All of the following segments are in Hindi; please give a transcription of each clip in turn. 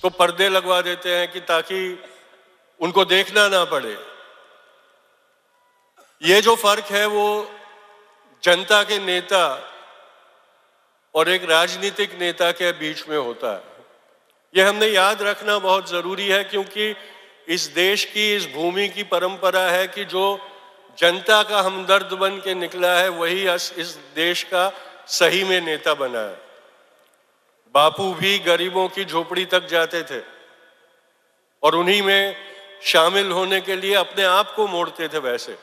तो पर्दे लगवा देते हैं कि ताकि उनको देखना ना पड़े। ये जो फर्क है वो जनता के नेता और एक राजनीतिक नेता के बीच में होता है। ये हमने याद रखना बहुत जरूरी है, क्योंकि इस देश की, इस भूमि की परंपरा है कि जो जनता का हमदर्द बन के निकला है वही इस देश का सही में नेता बना है। बापू भी गरीबों की झोपड़ी तक जाते थे और उन्हीं में शामिल होने के लिए अपने आप को मोड़ते थे वैसे।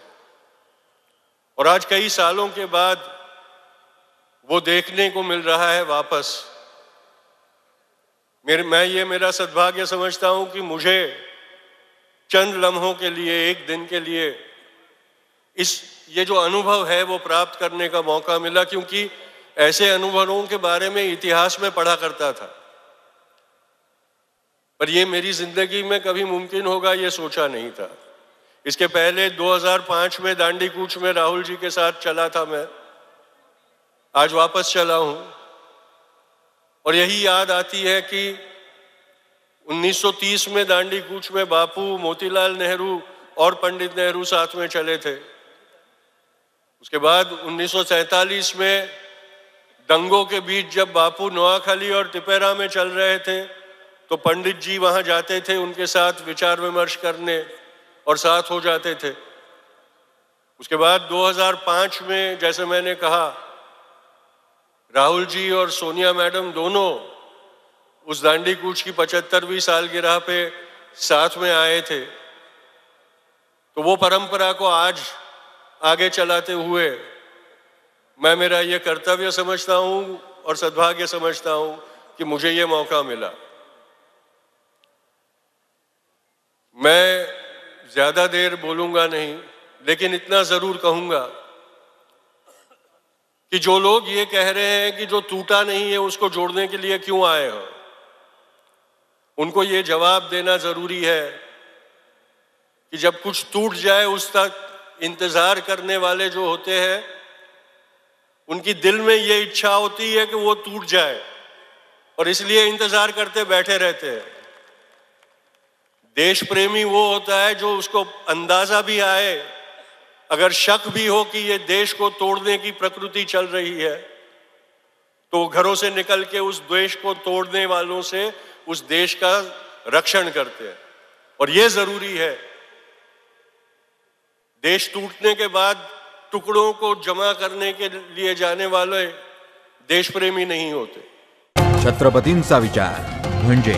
और आज कई सालों के बाद वो देखने को मिल रहा है वापस। मैं ये मेरा सद्भाग्य समझता हूं कि मुझे चंद लम्हों के लिए, एक दिन के लिए ये जो अनुभव है वो प्राप्त करने का मौका मिला, क्योंकि ऐसे अनुभवों के बारे में इतिहास में पढ़ा करता था, पर ये मेरी जिंदगी में कभी मुमकिन होगा ये सोचा नहीं था। इसके पहले 2005 में दांडी कूच में राहुल जी के साथ चला था मैं, आज वापस चला हूं और यही याद आती है कि 1930 में दांडी कूच में बापू, मोतीलाल नेहरू और पंडित नेहरू साथ में चले थे। उसके बाद 1947 में दंगों के बीच जब बापू नोआखाली और टिपेरा में चल रहे थे तो पंडित जी वहां जाते थे उनके साथ विचार विमर्श करने और साथ हो जाते थे। उसके बाद 2005 में, जैसे मैंने कहा, राहुल जी और सोनिया मैडम दोनों उस दांडी कूच की 75वीं सालगिरह पे साथ में आए थे। तो वो परंपरा को आज आगे चलाते हुए मैं मेरा ये कर्तव्य समझता हूं और सद्भाग्य समझता हूं कि मुझे ये मौका मिला। मैं ज्यादा देर बोलूंगा नहीं, लेकिन इतना जरूर कहूंगा कि जो लोग ये कह रहे हैं कि जो टूटा नहीं है उसको जोड़ने के लिए क्यों आए हो, उनको ये जवाब देना जरूरी है कि जब कुछ टूट जाए उस तक इंतजार करने वाले जो होते हैं उनकी दिल में ये इच्छा होती है कि वो टूट जाए और इसलिए इंतजार करते बैठे रहते हैं। देश प्रेमी वो होता है जो उसको अंदाजा भी आए, अगर शक भी हो कि ये देश को तोड़ने की प्रकृति चल रही है, तो घरों से निकल के उस देश को तोड़ने वालों से उस देश का रक्षण करते हैं। और ये जरूरी है। देश टूटने के बाद टुकड़ों को जमा करने के लिए जाने वाले देश प्रेमी नहीं होते। छत्रपतींचा विचार म्हणजे